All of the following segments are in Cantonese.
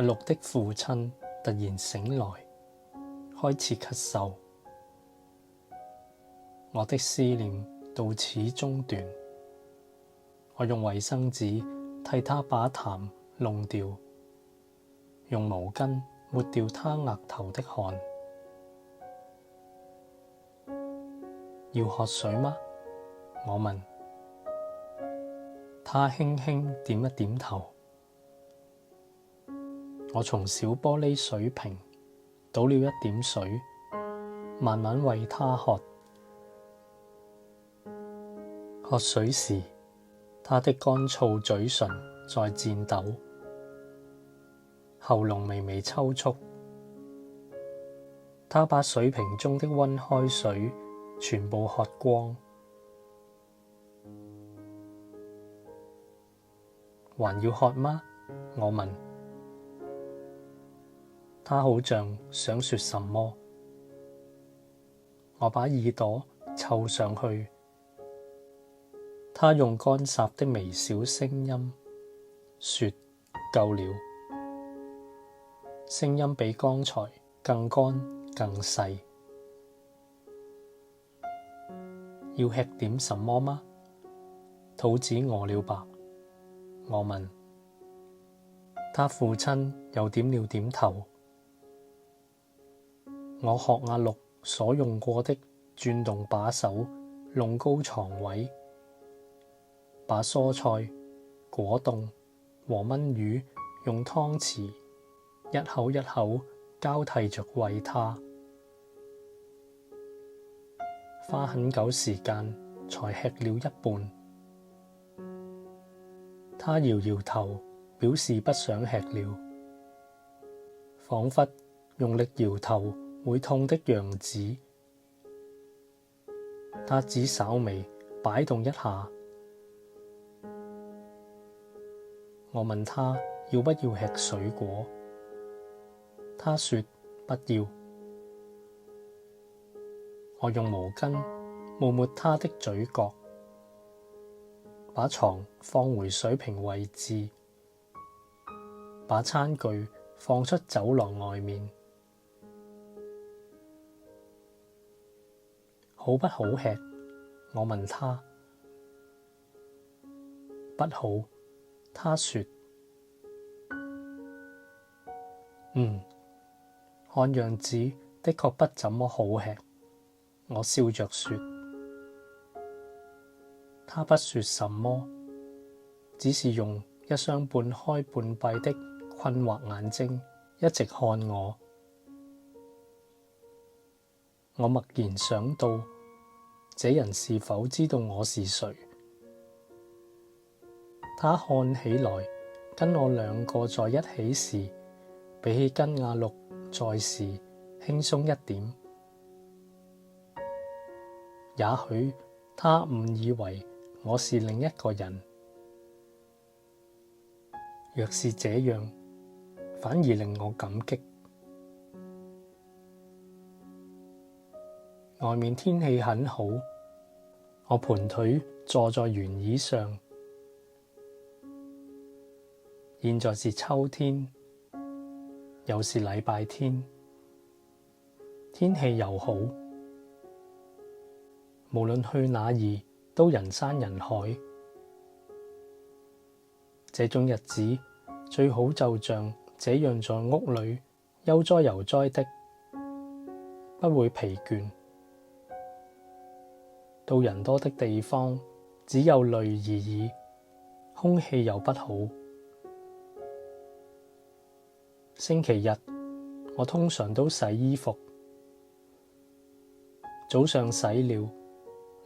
阿綠的父親突然醒來，開始咳嗽。我的思念到此中斷。我用衛生紙替他把痰弄掉，用毛巾抹掉他額頭的汗。要喝水嗎？我問。他輕輕點一點頭。我從小玻璃水瓶倒了一點水，慢慢餵他喝。喝水時，他的乾燥嘴唇在顫抖，喉嚨微微抽搐。他把水瓶中的溫開水全部喝光。還要喝嗎？我問。他好像想說什麼。我把耳朵湊上去。他用乾澀的微小聲音說：夠了。聲音比剛才更乾更細。要吃點什麼嗎？肚子餓了吧？我問。他父親又點了點頭。我學阿綠所用過的轉動把手，弄高床位，把蔬菜、果凍和炆魚用湯匙一口一口交替着餵他，花很久時間才吃了一半。他搖搖頭，表示不想吃了，彷彿用力搖頭會痛的樣子。他只稍微擺動一下。我問他要不要吃水果，他說不要。我用毛巾抹抹他的嘴角，把床放回水平位置，把餐具放出走廊外面。好不好吃？我問他。不好，他說。看樣子的確不怎麼好吃。我笑着說。他不說什麼，只是用一雙半開半閉的困惑眼睛一直看我。我默然想到，這人是否知道我是誰？他看起來跟我兩個在一起時，比起跟阿綠在時輕鬆一點。也許他誤以為我是另一個人。若是這樣，反而令我感激。外面天氣很好，我盤腿坐在圓椅上。現在是秋天，又是禮拜天，天氣又好，無論去哪兒都人山人海。這種日子最好就像這樣在屋裏悠哉悠哉的，不會疲倦。到人多的地方只有淚而已，空氣又不好。星期日我通常都洗衣服，早上洗了，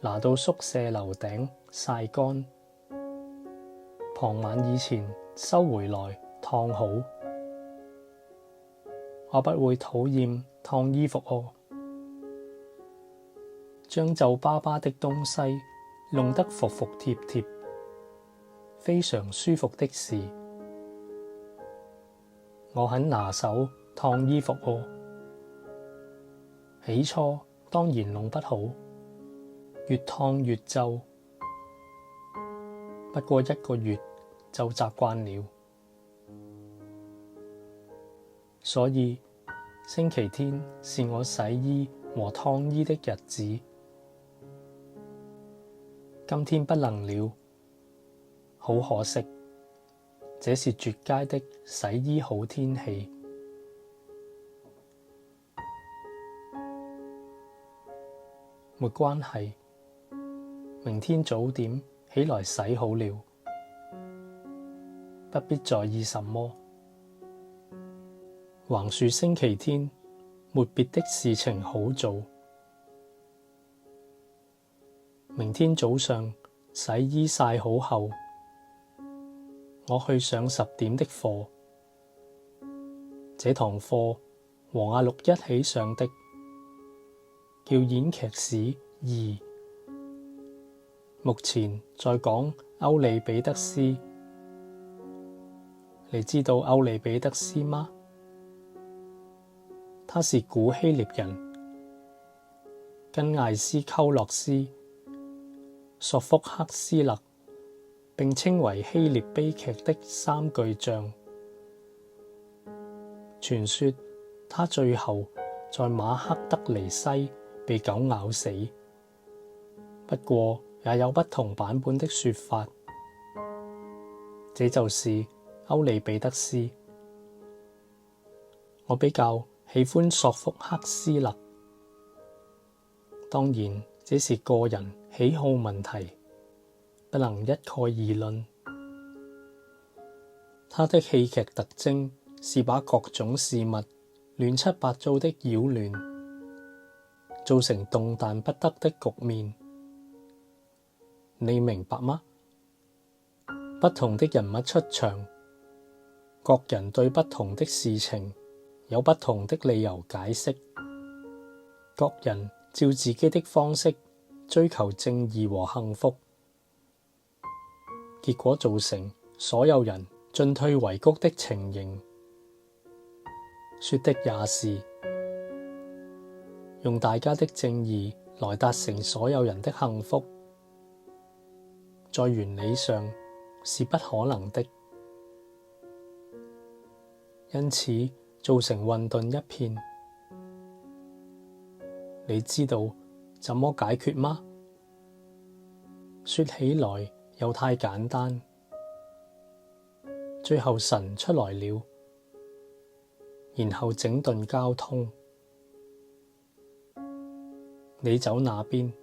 拿到宿舍樓頂曬乾，傍晚以前收回來燙好。我不會討厭燙衣服哦。將皺巴巴的東西弄得服服帖帖，非常舒服的事。我很拿手燙衣服哦。起初當然弄不好，越燙越皺，不過1個月就習慣了。所以星期天是我洗衣和燙衣的日子。今天不能了，好可惜，這是絕佳的洗衣好天氣。沒關係，明天早點起來洗好了，不必在意什麼。橫豎星期天，沒別的事情好做。明天早上洗衣曬好後，我去上10點的課。這堂課和阿陸一起上的，叫演劇史2。目前在講歐利彼得斯。你知道歐利彼得斯嗎？他是古希臘人，跟艾斯鳩洛斯、索福克斯勒並稱為希臘悲劇的三巨匠。傳說他最後在馬克德尼西被狗咬死，不過也有不同版本的說法。這就是歐利彼得斯。我比較喜歡索福克斯勒，當然這是個人喜好問題，不能一概而論。他的戲劇特徵是把各種事物亂七八糟的擾亂，造成動彈不得的局面。你明白嗎？不同的人物出場，各人對不同的事情有不同的理由解釋，各人照自己的方式追求正義和幸福，結果造成所有人進退維谷的情形。說的也是，用大家的正義來達成所有人的幸福，在原理上是不可能的，因此造成混沌一片。你知道怎麼解決嗎？說起來又太簡單。最後神出來了，然後整頓交通。你走那邊，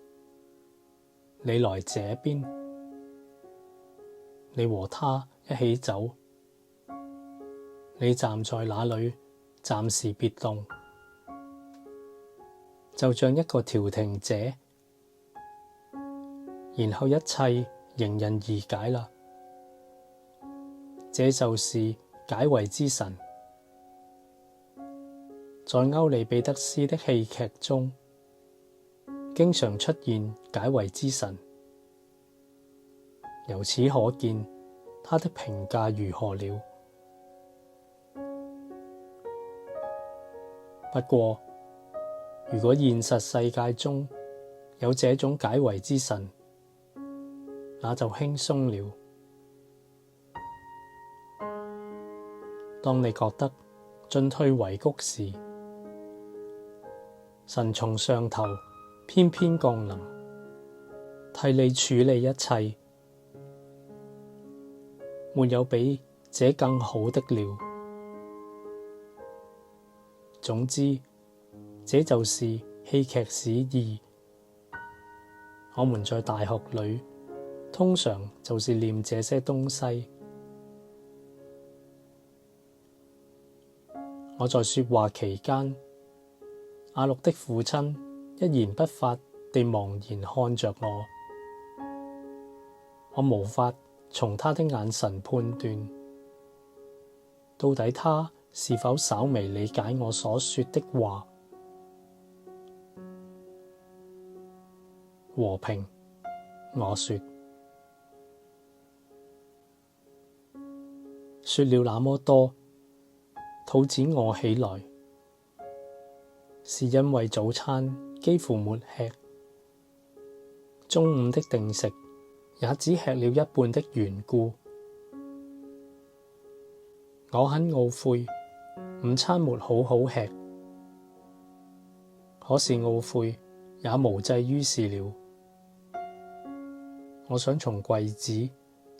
你來這邊，你和他一起走。你站在那裡，暫時別動，就像一個調停者，然後一切迎刃而解了。這就是解圍之神。在歐利彼得斯的戲劇中，經常出現解圍之神。由此可見，他的評價如何了。不過，如果現實世界中有這種解圍之神，那就輕鬆了。當你覺得進退維谷時，神從上頭偏偏降臨，替你處理一切，沒有比這更好的了。總之，這就是戲劇史2。我們在大學裡通常就是念這些東西。我在說話期間，阿陸的父親一言不發地茫然看着我，我無法從他的眼神判斷，到底他是否稍微理解我所說的話。和平，我說。說了那麼多，肚子餓起來，是因為早餐幾乎沒吃，中午的定食也只吃了一半的緣故。我很懊悔午餐沒好好吃，可是懊悔也無濟於事了。我想從櫃子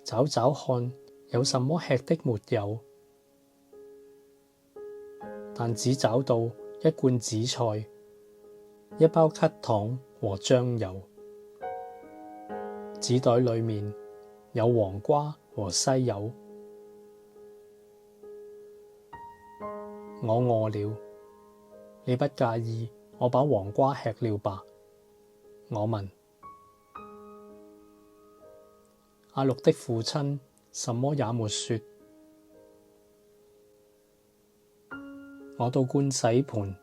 找找看有什麼吃的沒有，但只找到一罐紫菜、一包咳糖和醬油。紙袋裡面有黃瓜和西柚。我餓了，你不介意我把黃瓜吃了吧？我問。阿綠的父親什麼也沒說。我到盥洗盆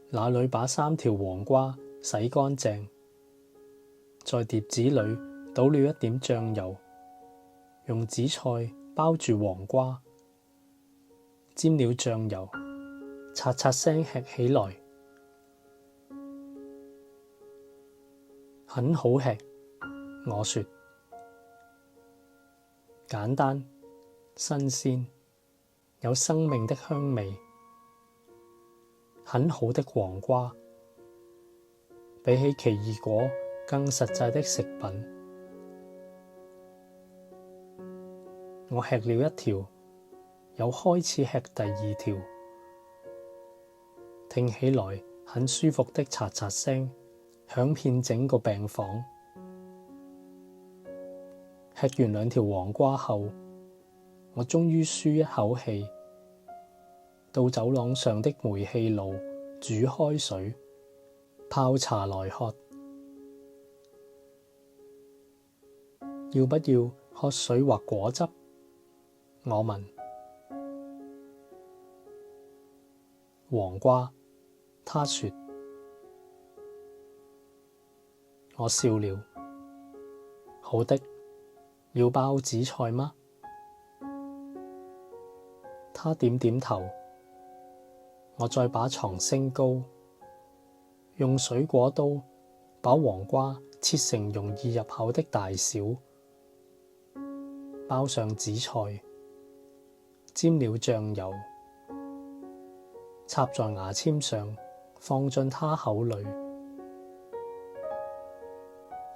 那裡把3條黃瓜洗乾淨，在碟子裡倒了一點醬油，用紫菜包住黃瓜，沾了醬油，刷刷聲吃起來，很好吃。我說，簡單、新鮮、有生命的香味，很好的黃瓜，比起奇異果更實在的食品。我吃了一條，又開始吃第2條，聽起來很舒服的刷刷聲響遍整個病房。吃完2條黃瓜後，我終於舒一口氣，到走廊上的煤氣爐煮開水，泡茶來喝。要不要喝水或果汁？我問。黃瓜，他說。我笑了。好的，要包紫菜嗎？他點點頭。我再把床升高，用水果刀把黃瓜切成容易入口的大小，包上紫菜，沾了醬油，插在牙籤上，放進他口裡。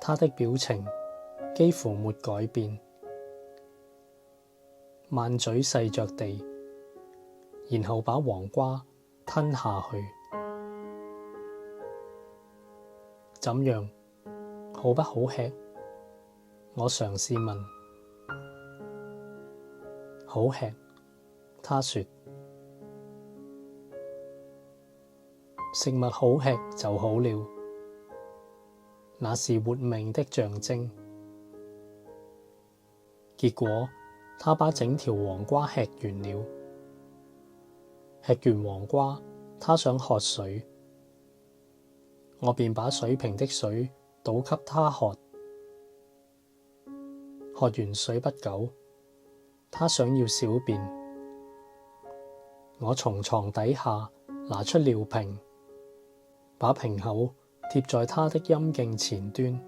他的表情幾乎沒改變，慢嘴細嚼地，然後把黃瓜吞下去。怎樣？好不好吃？我嘗試問。好吃，他說。食物好吃就好了，那是活命的象徵。結果，他把整條黃瓜吃完了。吃完黃瓜，他想喝水，我便把水瓶的水倒給他喝。喝完水不久，他想要小便，我從床底下拿出尿瓶，把瓶口貼在他的陰莖前端。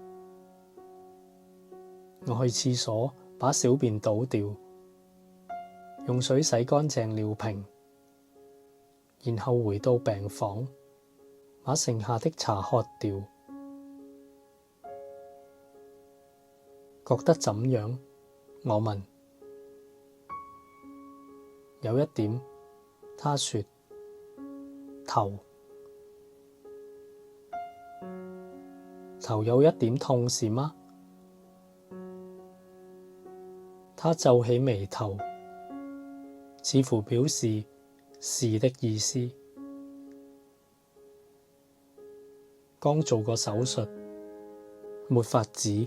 我去廁所把小便倒掉，用水洗乾淨尿瓶，然後回到病房，把剩下的茶喝掉。覺得怎樣？我問。有一點，他說。頭有一點痛是嗎？他皺起眉頭，似乎表示是的意思。剛做過手術，沒法子。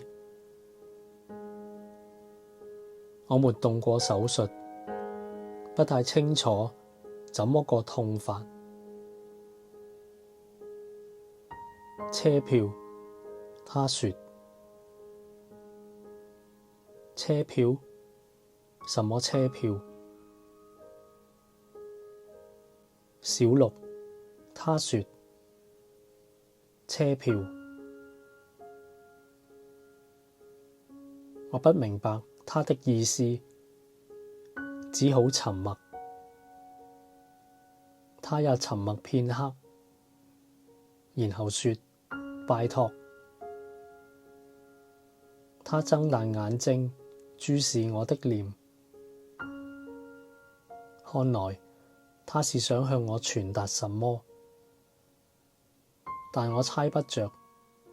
我沒動過手術，不太清楚怎麼個痛法。車票，他說。車票？什麼車票？小綠，他說。車票。我不明白他的意思，只好沉默。他也沉默片刻，然後說：拜託。他睜大眼睛注視我的臉，看來他是想向我傳達什麼，但我猜不着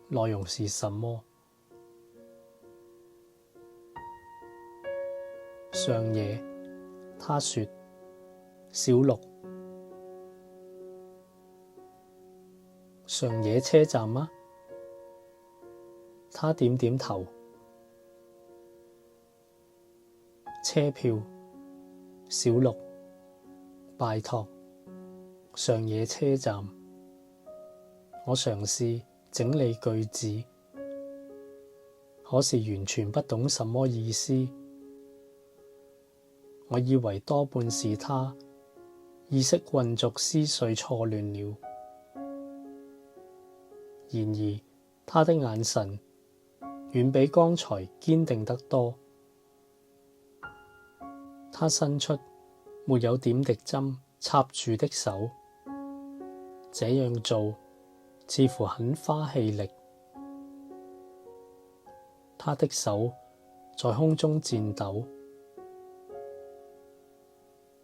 內容是什麼。上野，他說：小鹿，上野車站嗎？他點點頭。車票，小鹿，拜託，上野車站。我嘗試整理句子，可是完全不懂什麼意思。我以為多半是他意識混濁，思緒錯亂了。然而他的眼神遠比剛才堅定得多。他伸出沒有點滴針插住的手，這樣做似乎很花氣力。他的手在空中顫抖。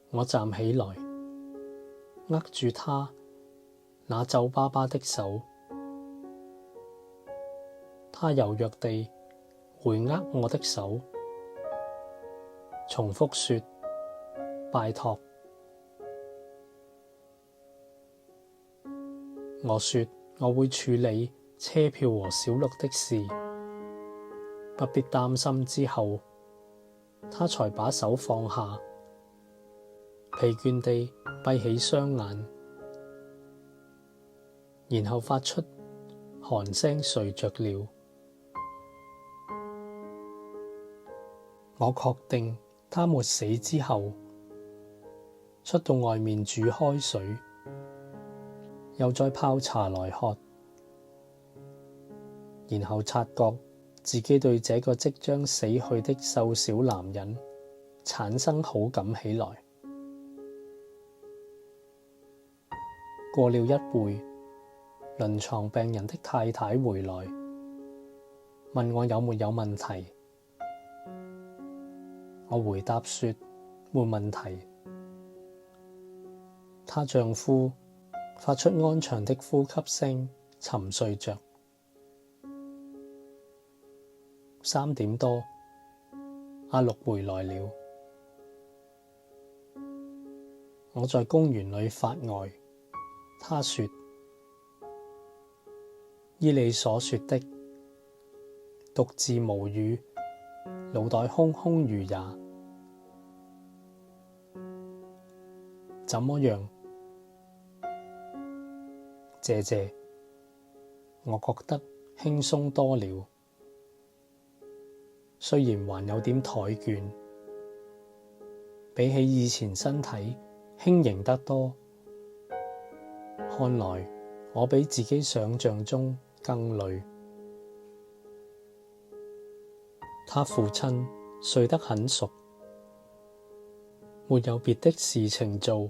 我站起來，握住他那皺巴巴的手。他柔弱地回握我的手，重複說：拜託。我說我會處理車票和小鹿的事，不必擔心。之後他才把手放下，疲倦地閉起雙眼，然後發出寒聲睡着了。我確定他沒死之後，出到外面煮開水，又再泡茶來喝，然後察覺自己對這個即將死去的瘦小男人產生好感起來。過了一會，臨床病人的太太回來，問我有沒有問題。我回答說沒問題。她丈夫發出安詳的呼吸聲，沉睡着。3點多，阿鹿回來了。我在公園裏發呆。他說：依你所說的，獨自無語，腦袋空空如也。怎麼樣？謝謝，我覺得輕鬆多了，雖然還有點怠倦，比起以前身體輕盈得多。看來我比自己想象中更累。他父親睡得很熟，沒有別的事情做。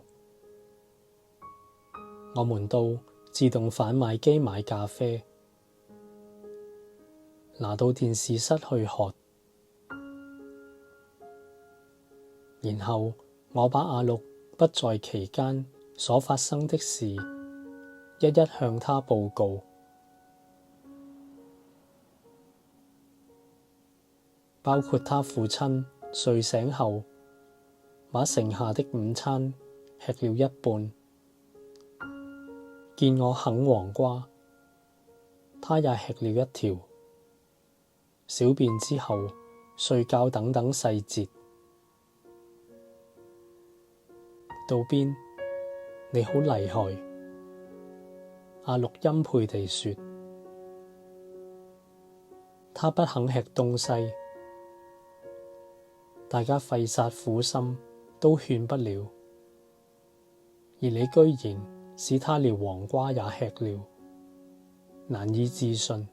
我們到自動販賣機買咖啡，拿到電視室去喝，然後我把阿鹿不在期間所發生的事一一向他報告，包括他父親睡醒後把剩下的午餐吃了一半，見我啃黃瓜，他也吃了一條，小便之後睡覺等等細節。道邊，你好厲害，阿鹿欽佩地說。他不肯吃東西，大家費煞苦心都勸不了，而你居然使他連黃瓜也吃了，難以置信。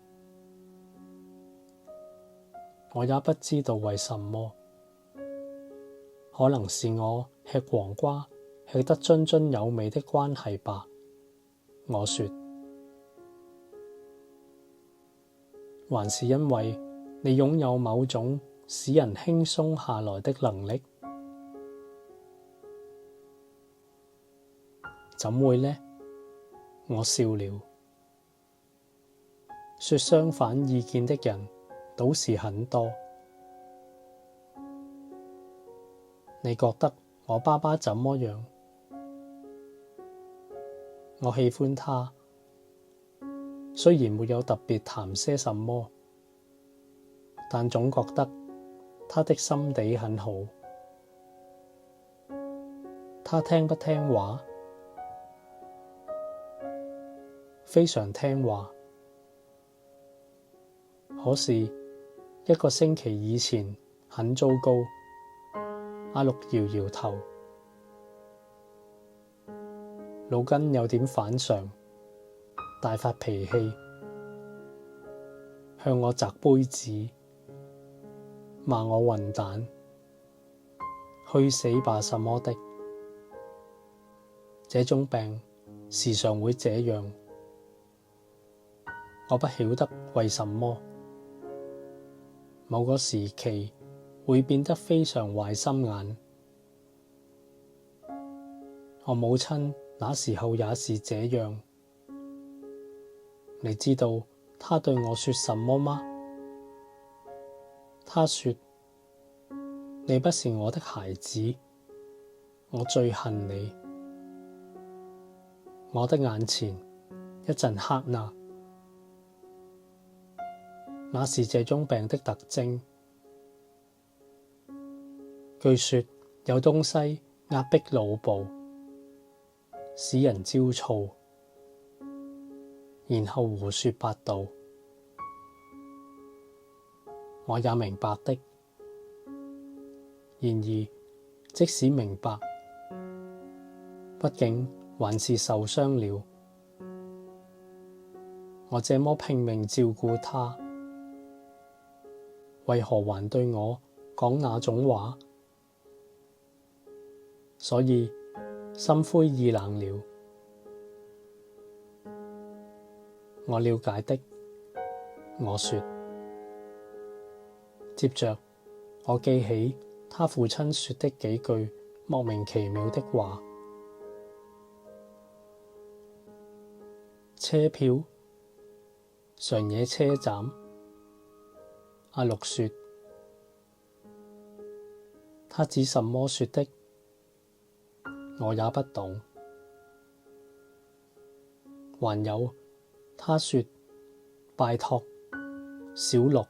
我也不知道為什麼，可能是我吃黃瓜吃得津津有味的關係吧。我說，還是因為你擁有某種使人輕鬆下來的能力？怎會呢？我笑了。說相反意見的人倒是很多。你覺得我爸爸怎麼樣？我喜歡他，雖然沒有特別談些什麼，但總覺得他的心地很好。他聽不聽話？非常聽話。可是一個星期以前很糟糕。阿六搖搖頭，腦筋有點反常，大發脾氣，向我擲杯子，罵我混蛋，去死吧什麼的。這種病時常會這樣，我不曉得為什麼。某個時期會變得非常壞心眼。我母親那時候也是這樣。你知道她對我說什麼嗎？她說，你不是我的孩子，我最恨你。我的眼前一陣黑呀。那是這種病的特徵。據說有東西壓迫腦部，使人焦躁，然後胡說八道。我也明白的。然而，即使明白，畢竟還是受傷了。我這麼拼命照顧他，為何還對我講那種話？所以心灰意冷了。我了解的，我說。接着我記起他父親說的幾句莫名其妙的話。車票？上野車站？阿六說。他指什麼說的？我也不懂。還有，他說拜託小六，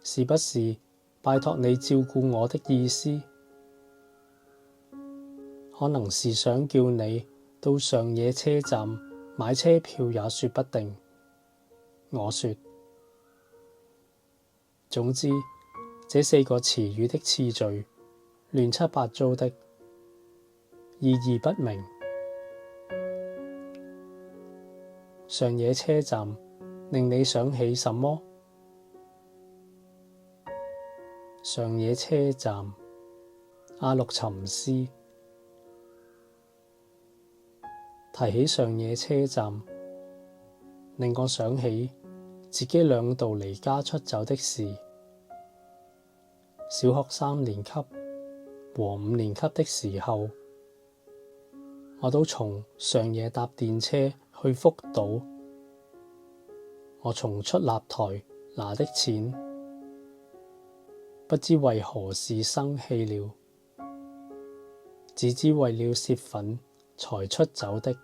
是不是拜託你照顧我的意思？可能是想叫你到上野車站買車票也說不定。我說。總之，這4個詞語的次序亂七八糟的，意義不明。上野車站令你想起什麼？上野車站，阿六沉思。提起上野車站，令我想起自己2度離家出走的事。小學3年級和5年級的時候，我都從上野搭電車去福島。我從出納台拿的錢，不知為何事生氣了，只知為了洩憤才出走的。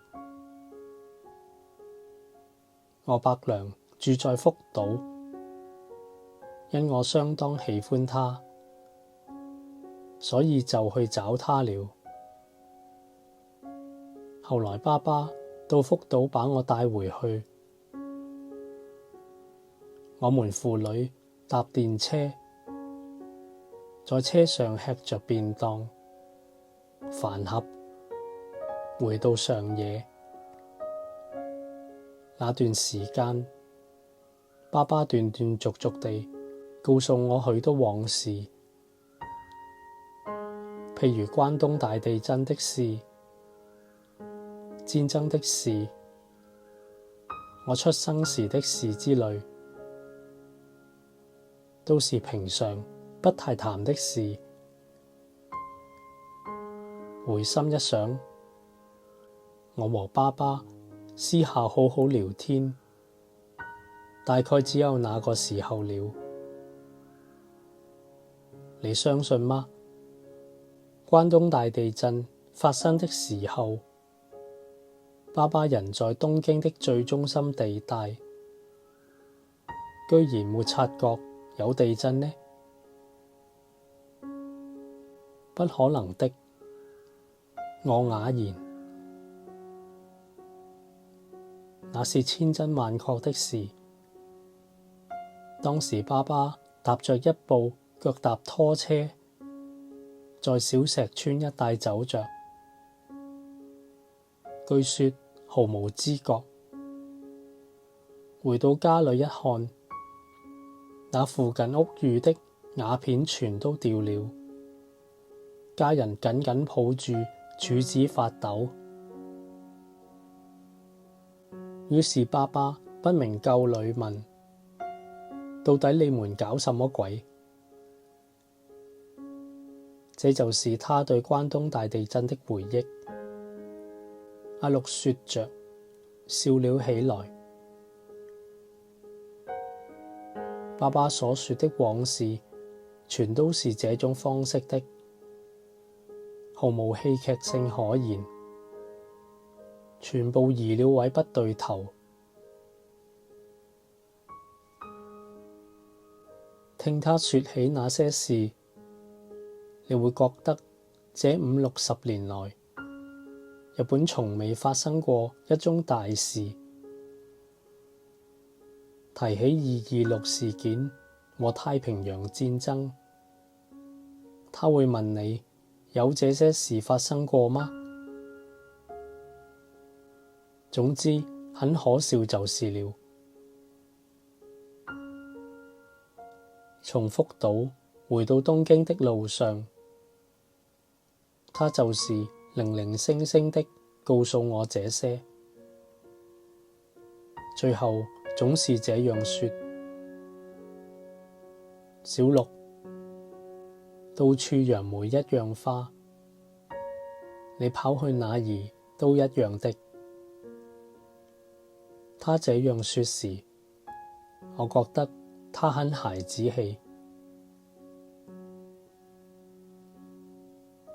我伯娘住在福島，因我相當喜歡她，所以就去找她了。後來爸爸到福島把我帶回去，我們父女搭電車，在車上吃着便當飯盒，回到上野。那段時間，爸爸斷斷續續地告訴我許多往事。譬如關東大地震的事、戰爭的事、我出生時的事之類，都是平常不太談的事。回心一想，我和爸爸私下好好聊天，大概只有那個時候了。你相信嗎？關東大地震發生的時候，爸爸人在東京的最中心地帶，居然沒察覺有地震呢？不可能的，我啞然。那是千真萬確的事。當時爸爸踏着一部腳踏拖車，在小石村一帶走着，據說毫無知覺。回到家裏一看，那附近屋宇的瓦片全都掉了，家人緊緊抱住柱子發抖。於是爸爸不明就裡問：到底你們搞什麼鬼？這就是他對關東大地震的回憶。阿陸說着，笑了起來。爸爸所說的往事，全都是這種方式的，毫無戲劇性可言，全部移了位不對頭。聽他說起那些事，你會覺得這50-60年來，日本從未發生過一宗大事。提起226事件和太平洋戰爭，他會問你：有這些事發生過嗎？總之，很可笑就是了。從福島回到東京的路上，他就是零零星星的告訴我這些，最後總是這樣說：小陸，到處楊梅一樣花，你跑去哪兒都一樣的。他這樣說時，我覺得他很孩子氣。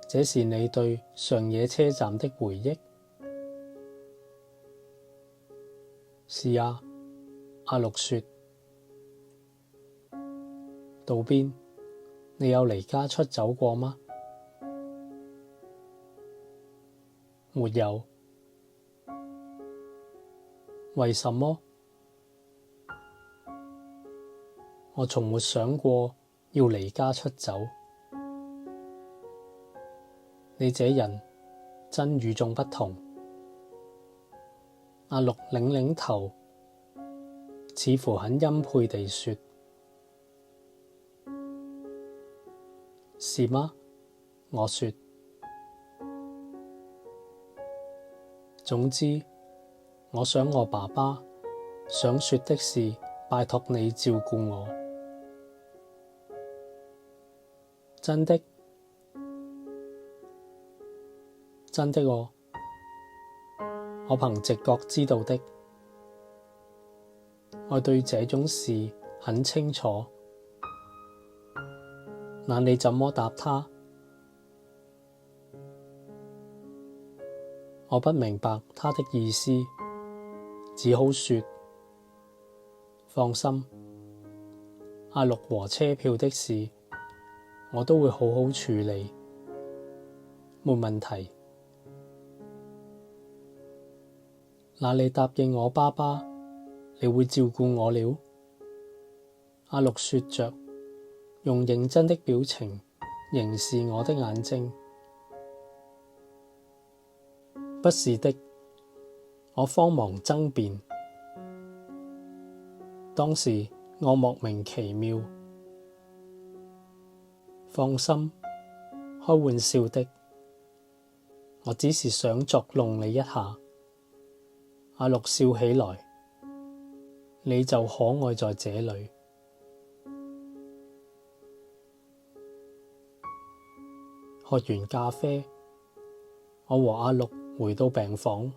這是你對上野車站的回憶？是啊，阿陸說。渡邊，你有離家出走過嗎？沒有。為什麼？我從沒想過要離家出走。你這人真與眾不同。阿陸擰擰頭，似乎很欽佩地說：是嗎？我說。總之，我想我爸爸想說的是拜託你照顧我。真的？真的哦，我憑直覺知道的。我對這種事很清楚。那你怎麼答他？我不明白他的意思，只好說：放心，阿陸和車票的事，我都會好好處理，沒問題。那你答應我爸爸，你會照顧我了？阿陸說着，用認真的表情凝視我的眼睛。不是的，我慌忙爭辯。當時我莫名其妙。放心，開玩笑的，我只是想作弄你一下。阿綠笑起來，你就可愛在這裏。喝完咖啡，我和阿綠回到病房，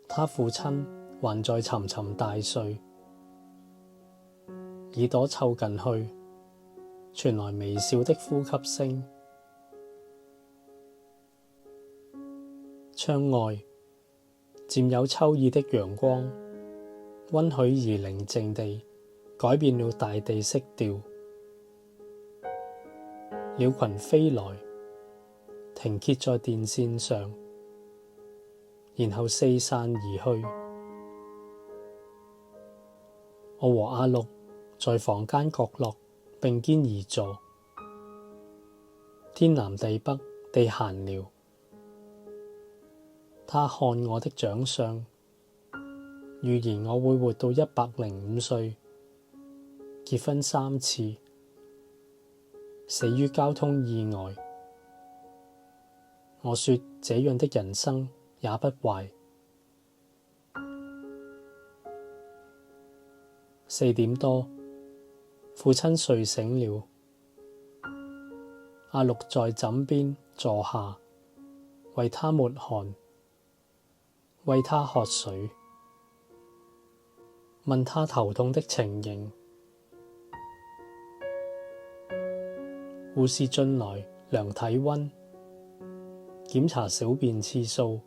他父親還在沉沉大睡，耳朵湊近去，傳來微笑的呼吸聲。窗外漸有秋意的陽光，溫煦而寧靜地改變了大地色調。鳥群飛來，停歇在電線上，然後四散而去。我和阿綠在房間角落並肩而坐，天南地北地閒聊。他看我的長相，預言我會活到105歲，結婚3次，死於交通意外。我說這樣的人生也不壞。4點多，父親睡醒了，阿綠在枕邊坐下，為他抹汗，餵他喝水，問他頭痛的情形。護士進來量體溫，檢查小便次數，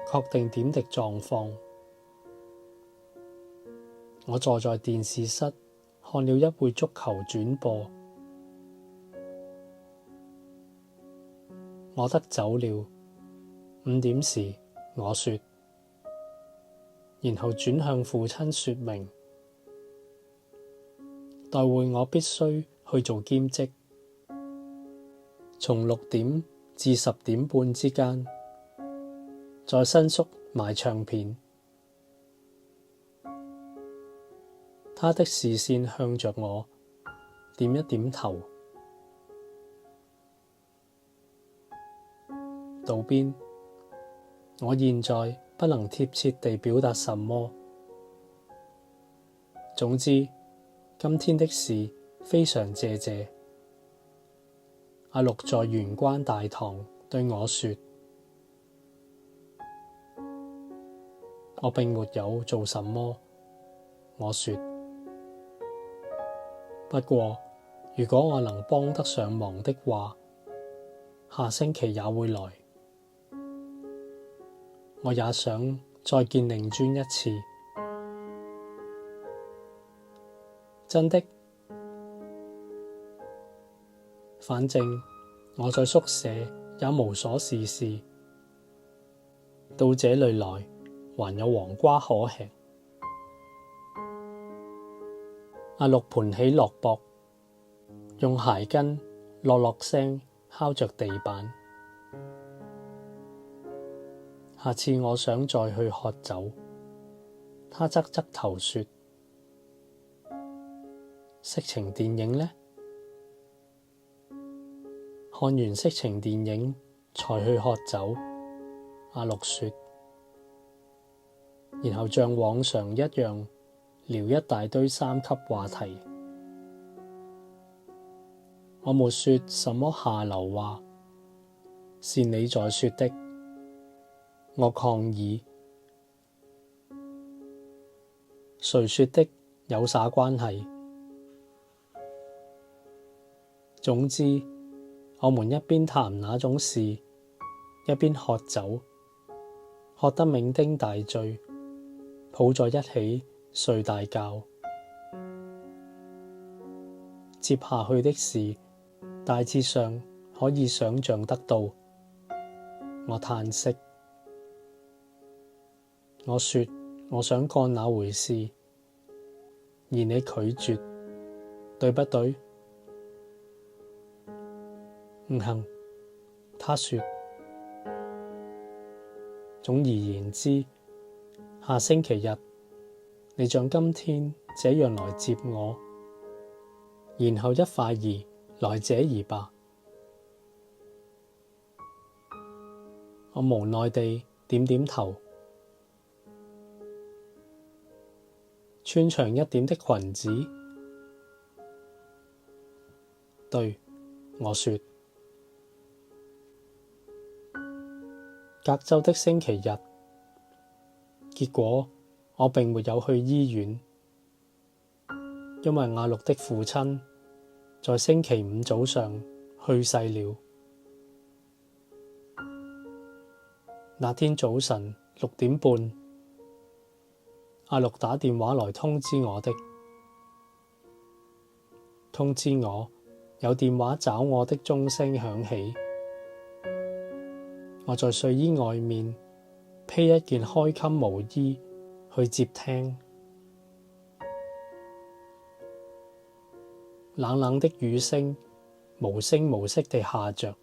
確定點滴狀況。我坐在電視室看了一會足球轉播。我得走了。5點時，我說，然後轉向父親說明，待會我必須去做兼職，從6點至10點半之間，在新宿賣唱片。他的視線向着我，點一點頭。道邊，我現在不能貼切地表達什麼。總之，今天的事非常謝謝。阿綠在玄關大堂對我說，我並沒有做什麼。我說，不過如果我能幫得上忙的話，下星期也會來。我也想再見令尊一次。真的？反正我在宿舍也無所事事，到這裏來還有黃瓜可吃。阿綠盤起蘿蔔，用鞋跟落落聲敲着地板。下次我想再去喝酒。他側側頭說，色情電影呢？看完色情電影才去喝酒。阿綠說，然後像往常一樣聊一大堆3級話題。我沒說什麼下流話，是你在說的。我抗議，誰說的有啥關係？總之，我們一邊談那種事，一邊喝酒，喝得酩酊大醉，抱在一起睡大覺。接下去的事，大致上可以想象得到。我嘆息。我說我想幹那回事，而你拒絕，對不對？唔行，他說。總而言之，下星期日你像今天這樣來接我，然後一塊兒來這兒吧。我無奈地點點頭。穿長一點的裙子？對，我說。隔週的星期日，結果我並沒有去醫院，因為阿綠的父親在星期五早上去世了。那天早晨6點半，阿綠打電話來通知我的，通知我有電話找我的鐘聲響起。我在睡衣外面披一件開襟毛衣去接聽。冷冷的雨聲無聲無息地下着。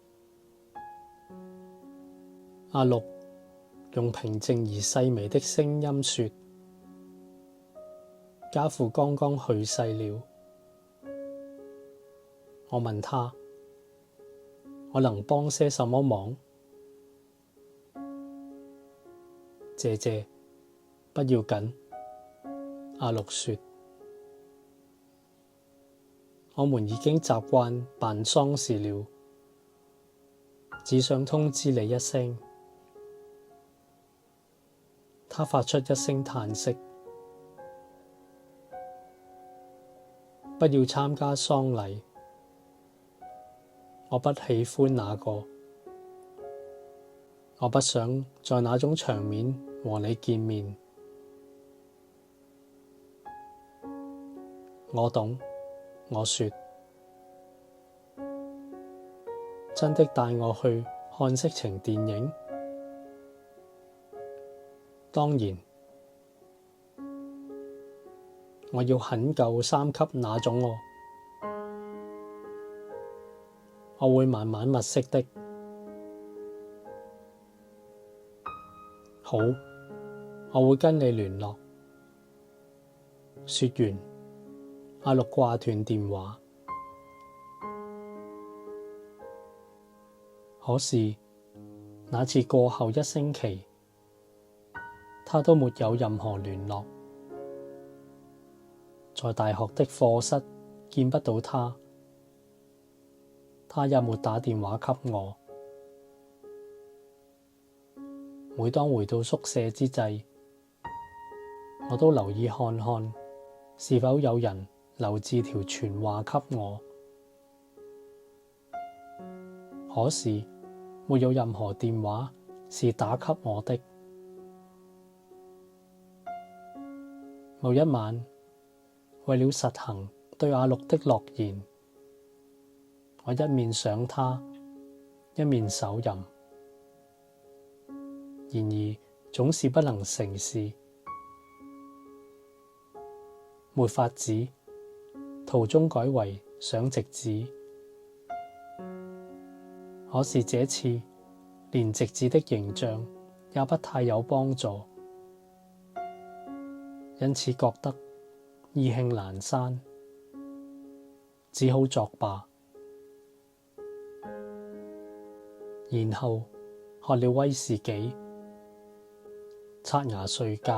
阿綠用平靜而細微的聲音說：家父剛剛去世了。我問他：我能幫些什麼忙？謝謝，不要緊。阿綠說：我們已經習慣辦喪事了，只想通知你一聲。他發出一聲嘆息。不要參加喪禮，我不喜歡那個，我不想在那種場面和你見面。我懂，我說。真的帶我去看色情電影？當然，我要很舊3級那種哦。我會慢慢物色的。好，我會跟你聯絡。說完，阿綠掛斷電話。可是那次過後1星期，他都沒有任何聯絡。在大學的課室見不到他，他也沒打電話給我。每當回到宿舍之際，我都留意看看是否有人留字條傳話給我，可是沒有任何電話是打給我的。某一晚，為了實行對阿綠的諾言，我一面想他，一面手淫。然而總是不能成事，沒法子，途中改為上直子。可是這次連直子的形象也不太有幫助，因此覺得意興闌珊，只好作罷。然後喝了威士忌，刷牙睡覺。